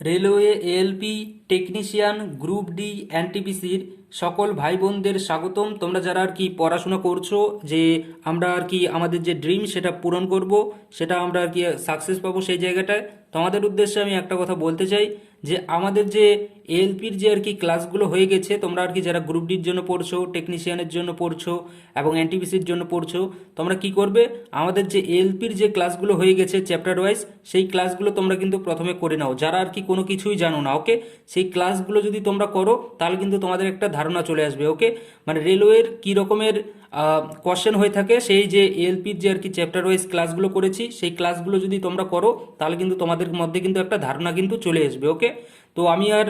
Railway ALP technician group D এনটিপিসির সকল ভাই বোনদের স্বাগতম। তোমরা যারা আর কি পড়াশোনা করছো যে আমরা আর কি আমাদের যে ড্রিম সেটা পূরণ করব, সেটা আমরা আর কি সাকসেস পাবো সেই জায়গাটায়, তোমাদের উদ্দেশ্যে আমি একটা কথা বলতে চাই যে আমাদের যে এএলপির যে আর কি ক্লাসগুলো হয়ে গেছে, তোমরা আর কি যারা গ্রুপ ডির জন্য পড়ছো, টেকনিশিয়ানের জন্য পড়ছো এবং এনটিপিসির জন্য পড়ছো, তোমরা কি করবে, আমাদের যে এএলপির যে ক্লাসগুলো হয়ে গেছে চ্যাপ্টার ওয়াইজ, সেই ক্লাসগুলো তোমরা কিন্তু প্রথমে করে নাও, যারা আর কি কোনো কিছুই জানো না। ওকে, সেই ক্লাসগুলো যদি তোমরা করো তাহলে কিন্তু তোমাদের একটা ধারণা চলে আসবে। ওকে, মানে রেলওয়ের কী রকমের কোশ্চেন হয়ে থাকে, সেই যে এএলপির যে আর কি চ্যাপ্টার ওয়াইজ ক্লাসগুলো করেছি, সেই ক্লাসগুলো যদি তোমরা করো তাহলে কিন্তু তোমাদের মধ্যে কিন্তু একটা ধারণা কিন্তু চলে আসবে। ওকে, তো আমি আর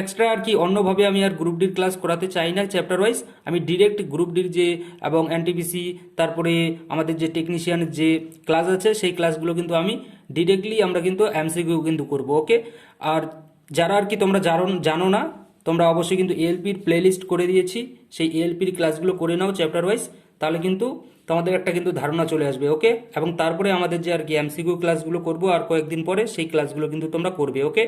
এক্সট্রা আর কি অন্যভাবে আমি আর গ্রুপ ডির ক্লাস করাতে চাই না চ্যাপ্টার ওয়াইজ, আমি ডিরেক্ট গ্রুপ ডির যে এবং এনটিপিসি তারপরে আমাদের যে টেকনিশিয়ানের যে ক্লাস আছে সেই ক্লাসগুলো কিন্তু আমি ডিরেক্টলি আমরা কিন্তু এমসিকিউ কিন্তু করব। ওকে, আর যারা আর কি তোমরা জানো না, তোমরা অবশ্যই কিন্তু এএলপির প্লেলিস্ট করে দিয়েছি, সেই এএলপির ক্লাসগুলো করে নাও চ্যাপ্টার ওয়াইজ, তাহলে কিন্তু তোমাদের একটা কিন্তু ধারণা চলে আসবে। ওকে, এবং তারপরে আমাদের যে আর কি এমসিকিউ ক্লাসগুলো করব আর কয়েকদিন পরে, সেই ক্লাসগুলো কিন্তু তোমরা করবে। ওকে,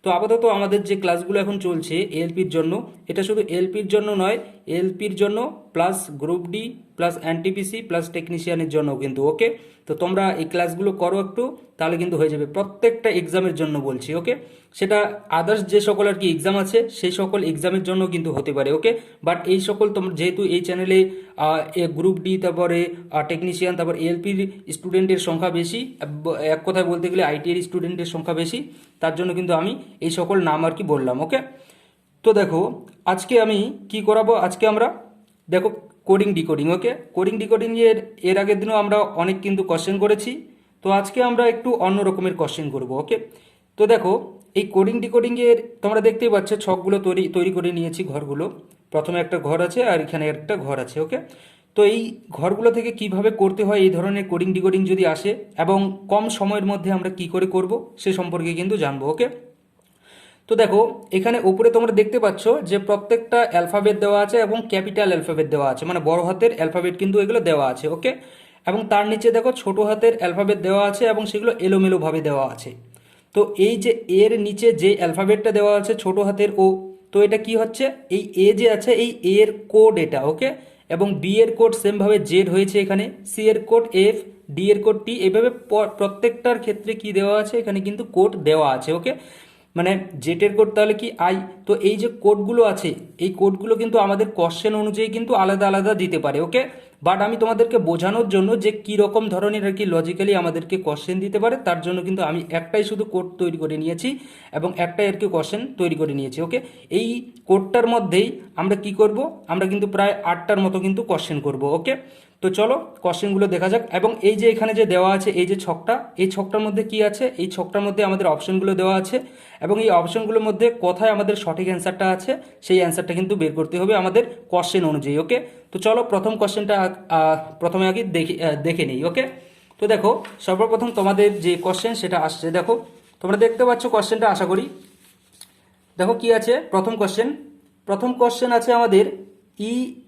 তো আপাতত আমাদের যে ক্লাসগুলো এখন চলছে এএলপির জন্য, এটা শুধু এলপির জন্য নয়, এলপির জন্য plus group D plus NTPC plus টেকনিশিয়ানের জন্য কিন্তু। ওকে, তো তোমরা এই ক্লাসগুলো করো একটু, তাহলে কিন্তু হয়ে যাবে প্রত্যেকটা এক্সামের জন্য বলছি। ওকে, সেটা আদার্স যে সকল আর কি এক্সাম আছে সেই সকল এক্সামের জন্য কিন্তু হতে পারে। ওকে, বাট এই সকল তোমরা যেহেতু এই চ্যানেলে গ্রুপ ডি তারপরে টেকনিশিয়ান তারপর এএলপির স্টুডেন্টের সংখ্যা বেশি, এক কথায় বলতে গেলে আইটিআর স্টুডেন্টের সংখ্যা বেশি, তার জন্য কিন্তু আমি এই সকল নাম আর কি বললাম। ওকে, তো দেখো আজকে আমি কি করাবো, আজকে আমরা দেখো কোডিং ডিকোডিং। ওকে, কোডিং ডিকোডিং এর আগের দিনও আমরা অনেক কিন্তু কোশ্চেন করেছি, তো আজকে আমরা একটু অন্য রকমের কোশ্চেন করব। ওকে, তো দেখো এই কোডিং ডিকোডিং এর তোমরা দেখতেই পাচ্ছ ছকগুলো তৈরি তৈরি করে নিয়েছি ঘরগুলো। প্রথমে একটা ঘর আছে আর এখানে একটা ঘর আছে। ওকে, তো এই ঘরগুলো থেকে কিভাবে করতে হয় এই ধরনের কোডিং ডিকোডিং যদি আসে এবং কম সময়ের মধ্যে আমরা কি করে করব সে সম্পর্কে কিন্তু জানবো। ওকে, তো দেখো এখানে উপরে তোমরা দেখতে পাচ্ছ যে প্রত্যেকটা অ্যালফাবেট দেওয়া আছে এবং ক্যাপিটাল অ্যালফাবেট দেওয়া আছে, মানে বড় হাতের অ্যালফাবেট কিন্তু এগুলো দেওয়া আছে। ওকে, এবং তার নিচে দেখো ছোট হাতের অ্যালফাবেট দেওয়া আছে এবং সেগুলো এলোমেলোভাবে দেওয়া আছে। তো এই যে এর নিচে যে অ্যালফাবেটটা দেওয়া আছে ছোট হাতের ও, তো এটা কি হচ্ছে, এই এ যে আছে এই এর কোড এটা। ওকে, এবং বি এর কোড সেমভাবে জেড হয়েছে এখানে, সি এর কোড এফ, ডি এর কোড টি, এভাবে প্রত্যেকটার ক্ষেত্রে কি দেওয়া আছে এখানে কিন্তু কোড দেওয়া আছে। ওকে, মানে জেটের কোড তাহলে কি আই, তো এই যে কোডগুলো আছে এই কোডগুলো কিন্তু আমাদের কোশ্চেন অনুযায়ী কিন্তু আলাদা আলাদা দিতে পারে। ওকে, বাট আমি তোমাদেরকে বোঝানোর জন্য যে কি রকম ধরনের আর কি লজিক্যালি আমাদেরকে কোশ্চেন দিতে পারে তার জন্য কিন্তু আমি একটাই শুধু কোড তৈরি করে নিয়েছি এবং একটাই আর কি কোশ্চেন তৈরি করে নিয়েছি। ওকে, এই কোডটার মধ্যেই আমরা কি করব, আমরা কিন্তু প্রায় 8টার মতো কিন্তু কোশ্চেন করব। ওকে, তো চলো কোশ্চেনগুলো দেখা যাক। এবং এই যে এখানে যে দেওয়া আছে এই যে ছকটা, এই ছকটার মধ্যে কি আছে, এই ছকটার মধ্যে আমাদের অপশনগুলো দেওয়া আছে এবং এই অপশনগুলোর মধ্যে কোথায় আমাদের সঠিক অ্যান্সারটা আছে সেই অ্যান্সারটা কিন্তু বের করতে হবে আমাদের কোশ্চেন অনুযায়ী। ওকে, তো চলো প্রথম কোশ্চেনটা প্রথমে আগে দেখে নিই। ওকে, তো দেখো সর্বপ্রথম তোমাদের যে কোশ্চেন সেটা আসছে, দেখো তোমরা দেখতে পাচ্ছ কোশ্চেনটা, আশা করি দেখো কি আছে। প্রথম কোশ্চেন আছে আমাদের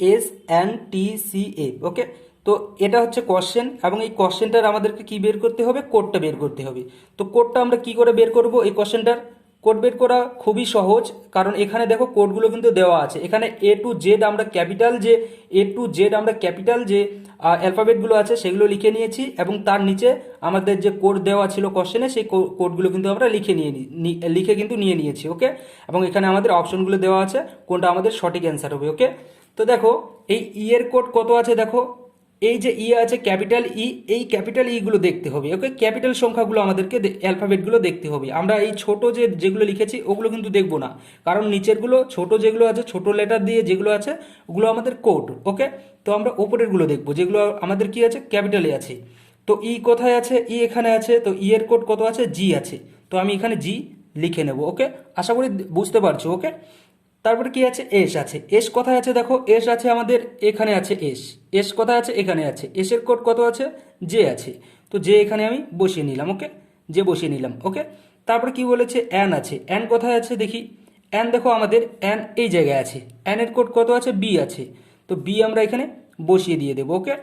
ESNTCA। ওকে, তো এটা হচ্ছে কোশ্চেন এবং এই কোশ্চেনটার আমাদেরকে কি বের করতে হবে, কোডটা বের করতে হবে। তো কোডটা আমরা কি করে বের করব, এই কোশ্চেনটার কোড বের করা খুবই সহজ, কারণ এখানে দেখো কোডগুলো কিন্তু দেওয়া আছে। এখানে এ টু জেড আমরা ক্যাপিটাল যে অ্যালফাবেটগুলো আছে সেগুলো লিখে নিয়েছি এবং তার নিচে আমাদের যে কোড দেওয়া ছিল কোশ্চেনে সেই কোডগুলো কিন্তু আমরা লিখে কিন্তু নিয়ে নিয়েছি। ওকে, এবং এখানে আমাদের অপশনগুলো দেওয়া আছে কোনটা আমাদের সঠিক অ্যান্সার হবে। ওকে, তো দেখো এই ই এর কোড কত আছে, দেখো এই যে ই আছে ক্যাপিটাল ই, এই ক্যাপিটাল ইগুলো দেখতে হবে। ওকে, ক্যাপিটাল সংখ্যাগুলো আমাদেরকে অ্যালফাবেটগুলো দেখতে হবে। আমরা এই ছোট যেগুলো লিখেছি ওগুলো কিন্তু দেখবো না, কারণ নিচেরগুলো ছোট যেগুলো আছে ছোট লেটার দিয়ে যেগুলো আছে ওগুলো আমাদের কোড। ওকে, তো আমরা ওপরেরগুলো দেখবো যেগুলো আমাদের কি আছে, ক্যাপিটালে আছে। তো ই কোথায় আছে, ই এখানে আছে, তো ই এর কোড কত আছে, জি আছে, তো আমি এখানে জি লিখে নেব। ওকে, আশা করি বুঝতে পারছো। ওকে, তারপরে কি আছে, এস আছে, এস কোথায় আছে, দেখো এস আছে আমাদের এখানে আছে, এস এস কোথায় আছে, এখানে আছে, এসের কোড কত আছে, জে আছে, তো জে এখানে আমি বসিয়ে নিলাম। ওকে, জে বসিয়ে নিলাম। ওকে, তারপরে কি বলেছে, এন আছে, এন কোথায় আছে দেখি, এন দেখো আমাদের এন এই জায়গায় আছে, এন এর কোড কত আছে, বি আছে, তো বি আমরা এখানে বসিয়ে দিয়ে দেবো। ওকে,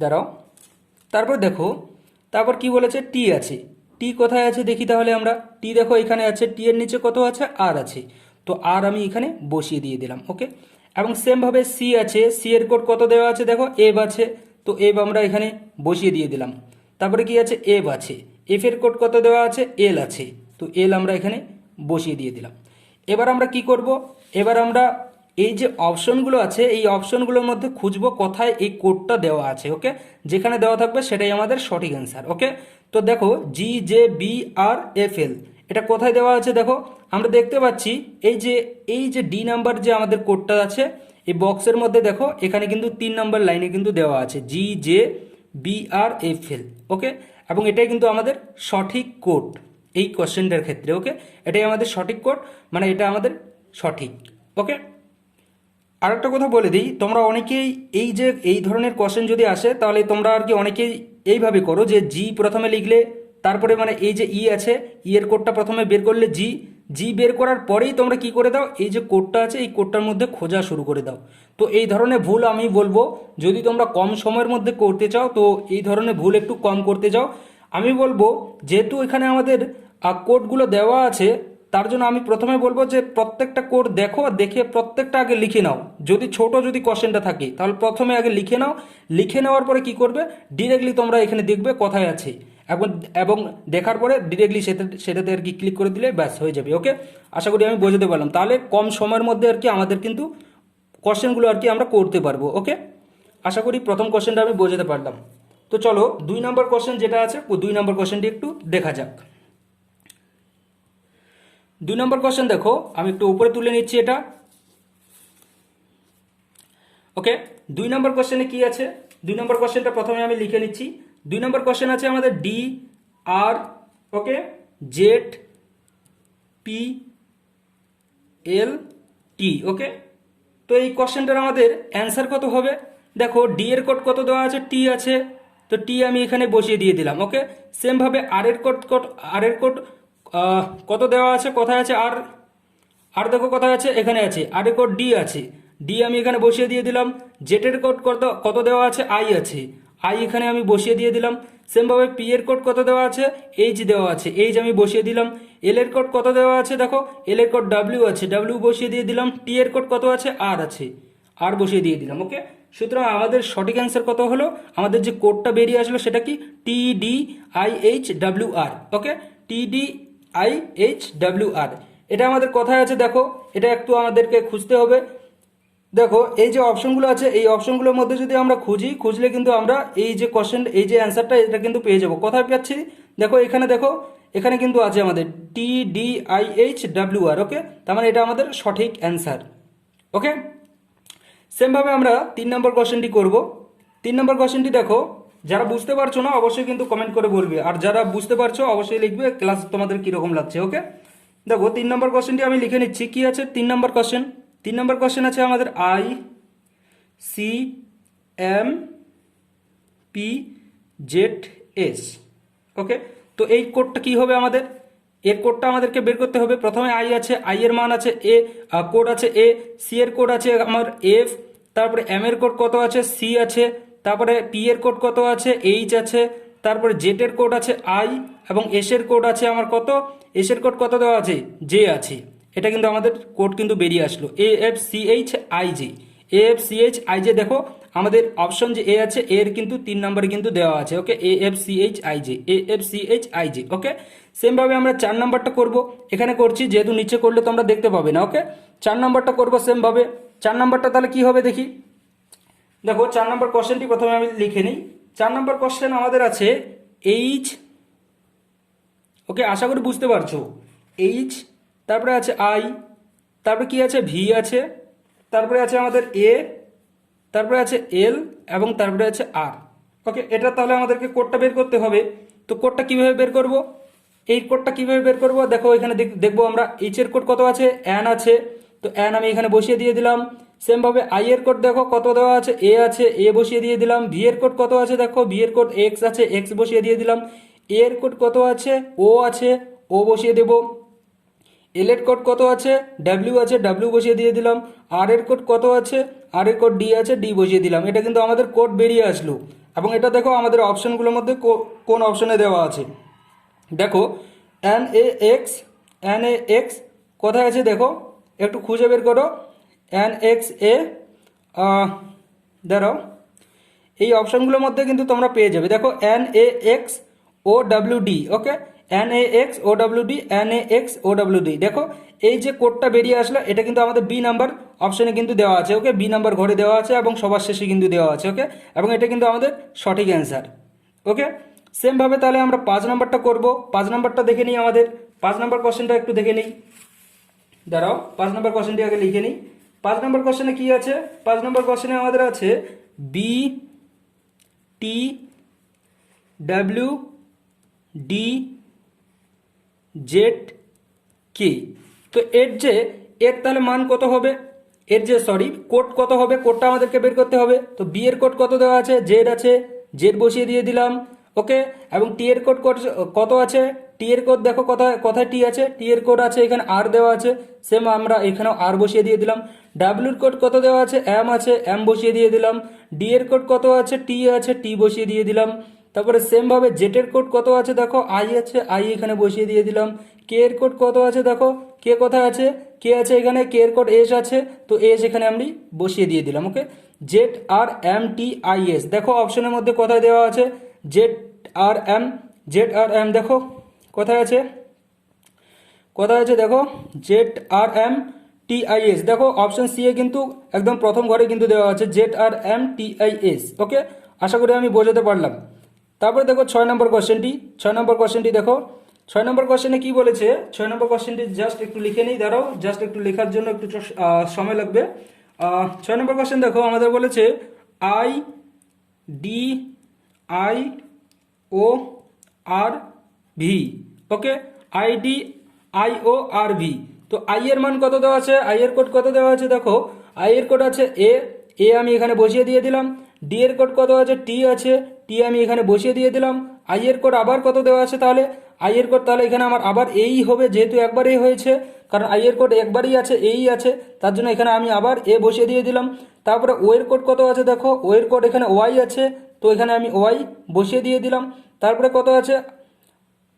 দাঁড়াও, তারপর দেখো তারপর কি বলেছে, টি আছে, টি কোথায় আছে দেখি তাহলে আমরা। টি দেখো এখানে আছে, টি এর নিচে কত আছে, আর আছে। তো আর আমি এখানে বসিয়ে দিয়ে দিলাম। ওকে, এবং সেমভাবে সি আছে, সি এর কোড কত দেওয়া আছে দেখো, এফ আছে। তো এফ আমরা এখানে বসিয়ে দিয়ে দিলাম। তারপরে কি আছে, এফ আছে। এফ এর কোড কত দেওয়া আছে, এল আছে। তো এল আমরা এখানে বসিয়ে দিয়ে দিলাম। এবার আমরা কি করব, এবার আমরা এই যে অপশনগুলো আছে এই অপশনগুলোর মধ্যে খুঁজবো কোথায় এই কোডটা দেওয়া আছে। ওকে, যেখানে দেওয়া থাকবে সেটাই আমাদের সঠিক অ্যান্সার। ওকে, তো দেখো GJBRFL এটা কোথায় দেওয়া আছে দেখো, আমরা দেখতে পাচ্ছি এই যে ডি নাম্বার যে আমাদের কোডটা আছে এই বক্সের মধ্যে দেখো, এখানে কিন্তু 3 নম্বর লাইনে কিন্তু দেওয়া আছে GJBRFL। ওকে, এবং এটাই কিন্তু আমাদের সঠিক কোড এই কোশ্চেনটার ক্ষেত্রে। ওকে, এটাই আমাদের সঠিক কোড, মানে এটা আমাদের সঠিক। ওকে, আর একটা কথা বলে দিই, তোমরা অনেকেই এই যে এই ধরনের কোশ্চেন যদি আসে তাহলে তোমরা আর কি অনেকেই এইভাবে করো যে জি প্রথমে লিখলে, তারপরে মানে এই যে ই আছে, ই এর কোডটা প্রথমে বের করলে, জি জি বের করার পরেই তোমরা কি করে দাও, এই যে কোডটা আছে এই কোডটার মধ্যে খোঁজা শুরু করে দাও। তো এই ধরনের ভুল আমি বলবো, যদি তোমরা কম সময়ের মধ্যে করতে চাও তো এই ধরনের ভুল একটু কম করতে যাও। আমি বলবো যেহেতু এখানে আমাদের কোডগুলো দেওয়া আছে, তার জন্য আমি প্রথমে বলবো যে প্রত্যেকটা কোড দেখো, দেখে প্রত্যেকটা আগে লিখে নাও। যদি ছোট যদি কোশ্চেনটা থাকে তাহলে প্রথমে আগে লিখে নাও, লিখে নেওয়ার পরে কি করবে, ডিরেক্টলি তোমরা এখানে দেখবে কোথায় আছে, এবং এবং দেখার পরে ডিরেক্টলি সেটাতে আর কি ক্লিক করে দিলে ব্যাস হয়ে যাবে। ওকে, আশা করি আমি বোঝাতে পারলাম, তাহলে কম সময়ের মধ্যে আর কি আমাদের কিন্তু কোশ্চেনগুলো আর কি আমরা করতে পারবো। ওকে, আশা করি প্রথম কোশ্চেনটা আমি বোঝাতে পারলাম। তো চলো 2 নম্বর কোশ্চেন যেটা আছে 2 নম্বর কোশ্চেনটি একটু দেখা যাক। 2 নম্বর কোশ্চেন দেখো, আমি একটু উপরে তুলে নিচ্ছি এটা। ওকে, 2 নম্বর কোশ্চেনে কি আছে, 2 নম্বর কোশ্চেনটা প্রথমে আমি লিখে নিচ্ছি। 2 নম্বর কোশ্চেন আছে আমাদের ডি আর, ওকে, জেড পি এল টি। ওকে, তো এই কোশ্চেনটার আমাদের অ্যান্সার কত হবে দেখো, ডি এর কোড কত দেওয়া আছে, টি আছে। তো টি আমি এখানে বসিয়ে দিয়ে দিলাম। ওকে, সেমভাবে আর এর কোড কত দেওয়া আছে, কোথায় আছে আর, আর দেখো কোথায় আছে, এখানে আছে। আর এর কোড ডি আছে, ডি আমি এখানে বসিয়ে দিয়ে দিলাম। জেড এর কোড কত কত দেওয়া আছে, আই আছে, আই এখানে আমি বসিয়ে দিয়ে দিলাম। সেমভাবে পি এর কোড কত দেওয়া আছে, এইচ দেওয়া আছে, এইচ আমি বসিয়ে দিলাম। এল এর কোড কত দেওয়া আছে দেখো, এল এর কোড ডাব্লিউ আছে, ডাব্লিউ বসিয়ে দিয়ে দিলাম। টি এর কোড কত আছে, আর আছে, আর বসিয়ে দিয়ে দিলাম। ওকে, সুতরাং আমাদের সঠিক অ্যান্সার কত হলো, আমাদের যে কোডটা বেরিয়ে আসলো সেটা কি, TDIHWR। ওকে, TDIHWR, এটা আমাদের কোথায় আছে দেখো, এটা একটু আমাদেরকে খুঁজতে হবে। দেখো এই যে অপশনগুলো আছে এই অপশনগুলোর মধ্যে যদি আমরা খুঁজলে কিন্তু আমরা এই যে কোশ্চেন এই যে অ্যান্সারটা এটা কিন্তু পেয়ে যাব। কোথায় পাচ্ছি দেখো, এখানে দেখো, এখানে কিন্তু আছে আমাদের TDIHWR। ওকে, তার মানে এটা আমাদের সঠিক অ্যান্সার। ওকে, সেমভাবে আমরা 3 নম্বর কোশ্চেনটি করব। 3 নম্বর কোশ্চেনটি দেখো, যারা বুঝতে পারছো না অবশ্যই কিন্তু কমেন্ট করে বলবে, আর যারা বুঝতে পারছো অবশ্যই লিখবে ক্লাস তোমাদের কীরকম লাগছে। ওকে, দেখো 3 নম্বর কোশ্চেনটি আমি লিখে নিচ্ছি। কি আছে 3 নম্বর কোশ্চেন, 3 নম্বর কোশ্চেন আছে আমাদের ICMPZS। ওকে, তো এই কোডটা কি হবে আমাদের, এর কোডটা আমাদেরকে বের করতে হবে। প্রথমে আই আছে, আই এর মান আছে এ, কোড আছে এ, সি এর কোড আছে আমার এফ, তারপরে এম এর কোড কত আছে, সি আছে, তারপরে পি এর কোড কত আছে, এইচ আছে, তারপরে জেড এর কোড আছে আই, এবং এস এর কোড আছে আমার কত, এস এর কোড কত দেওয়া আছে, জে আছে। এটা কিন্তু আমাদের কোড কিন্তু বেরিয়ে আসলো, AFCHIJ। AFCHIJ দেখো আমাদের অপশন যে এ আছে এর কিন্তু 3 নম্বরে কিন্তু দেওয়া আছে। ওকে, AFCHIJ, AFCHIJ। ওকে, সেমভাবে আমরা 4 নাম্বারটা করব, এখানে করছি যেহেতু নিচে করলে তোমরা দেখতে পাবে না। ওকে, 4 নাম্বারটা করব সেমভাবে। 4 নাম্বারটা তাহলে কি হবে দেখি, দেখো 4 নম্বর কোশ্চেনটি প্রথমে আমি লিখে নিই। 4 নম্বর কোশ্চেন আমাদের আছে এইচ। ওকে, আশা করি বুঝতে পারছো, এইচ, তারপরে আছে আই, তারপরে কি আছে, ভি আছে, তারপরে আছে আমাদের এ, তারপরে আছে এল, এবং তারপরে আছে আর। ওকে, এটা তাহলে আমাদেরকে কোডটা বের করতে হবে। তো কোডটা কিভাবে বের করব, এই কোডটা কিভাবে বের করব দেখো, এখানে দেখবো আমরা এইচ এর কোড কত আছে, এন আছে। তো এন আমি এখানে বসিয়ে দিয়ে দিলাম। সেমভাবে আই এর কোড দেখো কত দেওয়া আছে, এ আছে, এ বসিয়ে দিয়ে দিলাম। ভি এর কোড কত আছে দেখো, ভি এর কোড এক্স আছে, এক্স বসিয়ে দিয়ে দিলাম। এ এর কোড কত আছে, ও আছে, ও বসিয়ে দেব। এল এর কোড কত আছে, ডাব্লিউ আছে, ডাব্লিউ বসিয়ে দিয়ে দিলাম। আর এর কোড কত আছে, আর এর কোড ডি আছে, ডি বসিয়ে দিলাম। এটা কিন্তু আমাদের কোড বেরিয়ে আসলো, এবং এটা দেখো আমাদের অপশনগুলোর মধ্যে কোন অপশনে দেওয়া আছে। দেখো এন এ এক্স কোথায় আছে দেখো, একটু খুঁজে বের করো। NXA, দাঁড়াও, এই অপশানগুলোর মধ্যে কিন্তু তোমরা পেয়ে যাবে। দেখো NAXOWD, ওকে, NAXOWD, NAXOWD। দেখো এই যে কোডটা বেরিয়ে আসলো, এটা কিন্তু আমাদের বি নাম্বার অপশানে কিন্তু দেওয়া আছে, ওকে, বি নাম্বার ঘরে দেওয়া আছে এবং সবার শেষে কিন্তু দেওয়া আছে, ওকে, এবং এটা কিন্তু আমাদের সঠিক অ্যান্সার, ওকে। সেমভাবে তাহলে আমরা 5 নাম্বারটা করব। 5 নাম্বারটা দেখে নিই, আমাদের 5 নাম্বার কোশ্চেনটা একটু দেখে নিই। দাঁড়াও, 5 নাম্বার কোশ্চেনটি আগে লিখে নিই। 5 নাম্বার কোশ্চেনে কি আছে? 5 নাম্বার কোশ্চেনে আমাদের আছে BTWDZK। তো এর তাহলে মান কত হবে, কোড কত হবে, কোডটা আমাদেরকে বের করতে হবে। তো বি এর কোড কত দেওয়া আছে, জেড আছে, জেড বসিয়ে দিয়ে দিলাম, ওকে। এবং টি এর কোড কত আছে, টি এর কোড দেখো কোথায় কোথায় টি আছে, টি এর কোড আছে এখানে, আর দেওয়া আছে, সেম আমরা এখানেও আর বসিয়ে দিয়ে দিলাম। ডাব্লিউর কোড কত দেওয়া আছে, এম আছে, এম বসিয়ে দিয়ে দিলাম। ডি এর কোড কত আছে, টি আছে, টি বসিয়ে দিয়ে দিলাম। তারপরে সেমভাবে জেটের কোড কত আছে দেখো, আই আছে, আই এখানে বসিয়ে দিয়ে দিলাম। কে এর কোড কত আছে দেখো, কে কোথায় আছে, কে আছে এখানে, কে এর কোড এস আছে, তো এস এখানে আমি বসিয়ে দিয়ে দিলাম, ওকে। ZRMTIS দেখো অপশনের মধ্যে কোথায় দেওয়া আছে, ZRM দেখো কোথায় আছে, কোথায় আছে দেখো, ZRMTIS দেখো অপশন সি এ কিন্তু একদম প্রথম ঘরে কিন্তু দেওয়া আছে ZRMTIS, ওকে। আশা করি আমি বোঝাতে পারলাম। তারপরে দেখো 6 নম্বর কোশ্চেনটি দেখো। 6 নম্বর কোশ্চেনে কি বলেছে, 6 নম্বর কোশ্চেনটি জাস্ট একটু লিখে নিই, দাঁড়াও, জাস্ট একটু লেখার জন্য একটু সময় লাগবে। 6 নম্বর কোশ্চেন দেখো, আমাদের বলেছে IDIORV, ওকে, IDIORV। তো আই এর মান কত দেওয়া আছে, আই এর কোড কত দেওয়া আছে দেখো, আই এর কোড আছে এ আমি এখানে বসিয়ে দিয়ে দিলাম। ডি এর কোড কত আছে, টি আছে, টি আমি এখানে বসিয়ে দিয়ে দিলাম। আই এর কোড আবার কত দেওয়া আছে, তাহলে আই এর কোড তাহলে এখানে আমার আবার এই হবে, যেহেতু একবারই হয়েছে, কারণ আই এর কোড একবারই আছে, এই আছে, তার জন্য এখানে আমি আবার এ বসিয়ে দিয়ে দিলাম। তারপরে ও এর কোড কত আছে দেখো, ও এর কোড এখানে ওয়াই আছে, তো এখানে আমি ওয়াই বসিয়ে দিয়ে দিলাম। তারপরে কত আছে,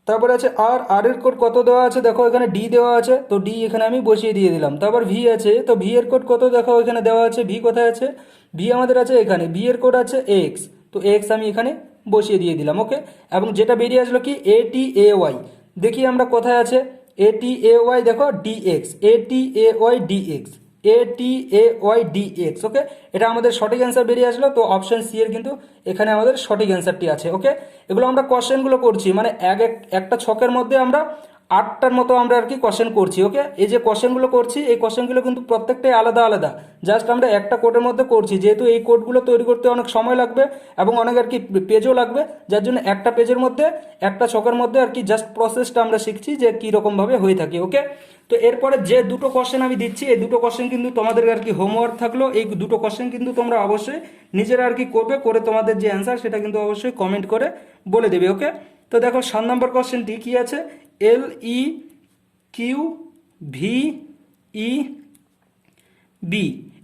তারপরে আছে আর এর কোড কত দেওয়া আছে দেখো, এখানে ডি দেওয়া আছে, তো ডি এখানে আমি বসিয়ে দিয়ে দিলাম। তারপর ভি আছে, তো ভি এর কোড কত দেখো এখানে দেওয়া আছে, ভি কোথায় আছে, ভি আমাদের আছে এখানে, ভি এর কোড আছে এক্স, তো এক্স আমি এখানে বসিয়ে দিয়ে দিলাম, ওকে। এবং যেটা বেরিয়ে আসলো কি ATAY, দেখি আমরা কোথায় আছে, ATAY দেখো ডিএক্স, ATAY DX, ওকে। এটা আমাদের সঠিক অ্যান্সার বেরিয়ে আসলো। তো অপশন সি এর কিন্তু এখানে আমাদের সঠিক অ্যান্সারটি আছে, ওকে। এগুলো আমরা কোশ্চেনগুলো করছি, মানে একটা ছকের মধ্যে আমরা 8টার মতো আমরা আর কি কোশ্চেন করছি, ওকে। এই যে কোশ্চেনগুলো করছি, এই কোশ্চেনগুলো কিন্তু প্রত্যেকটাই আলাদা আলাদা, জাস্ট আমরা একটা কোডের মধ্যে করছি, যেহেতু এই কোডগুলো তৈরি করতে অনেক সময় লাগবে এবং অনেক আর কি পেজও লাগবে, যার জন্য একটা পেজের মধ্যে একটা ছকের মধ্যে আর কি জাস্ট প্রসেসটা আমরা শিখছি যে কীরকমভাবে হয়ে থাকে, ওকে। তো এরপরে যে দুটো কোশ্চেন আমি দিচ্ছি, এই দুটো কোশ্চেন কিন্তু তোমাদের আর কি হোমওয়ার্ক থাকলো। এই দুটো কোশ্চেন কিন্তু তোমরা অবশ্যই নিজেরা আর কি করবে, করে তোমাদের যে অ্যান্সার সেটা কিন্তু অবশ্যই কমেন্ট করে বলে দেবে, ওকে। তো দেখো 7 নম্বর কোশ্চেনটি কি আছে, LEQVEB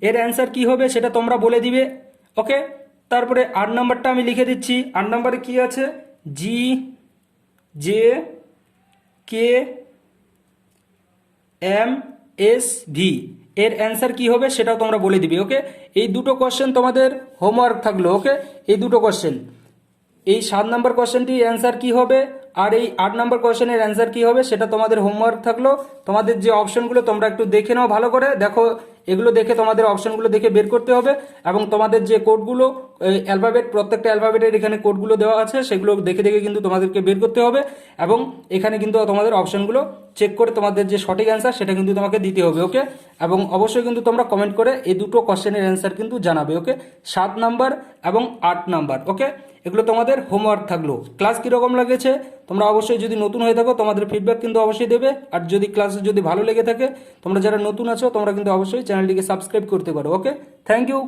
এর অ্যান্সার কি হবে সেটা তোমরা বলে দিবে, ওকে। তারপরে 8 নাম্বারটা আমি লিখে দিচ্ছি। 8 নাম্বারে কি আছে, GJKMSV এর অ্যান্সার কি হবে সেটাও তোমরা বলে দিবে, ওকে। এই দুটো কোশ্চেন তোমাদের হোমওয়ার্ক থাকলো, ওকে। এই দুটো কোশ্চেন, এই 7 নম্বর কোশ্চেনটির অ্যান্সার কি হবে আর এই 8 নম্বর কোশ্চেনের অ্যান্সার কি হবে সেটা তোমাদের হোমওয়ার্ক থাকলো। তোমাদের যে অপশনগুলো তোমরা একটু দেখে নাও, ভালো করে দেখো, এগুলো দেখে তোমাদের অপশনগুলো দেখে বের করতে হবে। এবং তোমাদের যে কোডগুলো অ্যালফাবেট, প্রত্যেকটা অ্যালফাবেটের এখানে কোডগুলো দেওয়া আছে, সেগুলো দেখে দেখে কিন্তু তোমাদেরকে বের করতে হবে। এবং এখানে কিন্তু তোমাদের অপশনগুলো চেক করে তোমাদের যে সঠিক অ্যান্সার সেটা কিন্তু তোমাকে দিতে হবে, ওকে। এবং অবশ্যই কিন্তু তোমরা কমেন্ট করে এই দুটো কোশ্চেনের অ্যান্সার কিন্তু জানাবে, ওকে। 7 নাম্বার এবং 8 নাম্বার, ওকে। এগুলো তোমাদের হোমওয়ার্ক থাকলো। ক্লাস কীরকম লাগেছে তোমরা অবশ্যই, যদি নতুন হয়ে থাকো তোমাদের ফিডব্যাক কিন্তু অবশ্যই দেবে। আর যদি ক্লাস যদি ভালো লেগে থাকে, তোমরা যারা নতুন আছো তোমরা কিন্তু অবশ্যই চ্যানেলটিকে সাবস্ক্রাইব করতে পারো, ওকে। Thank you.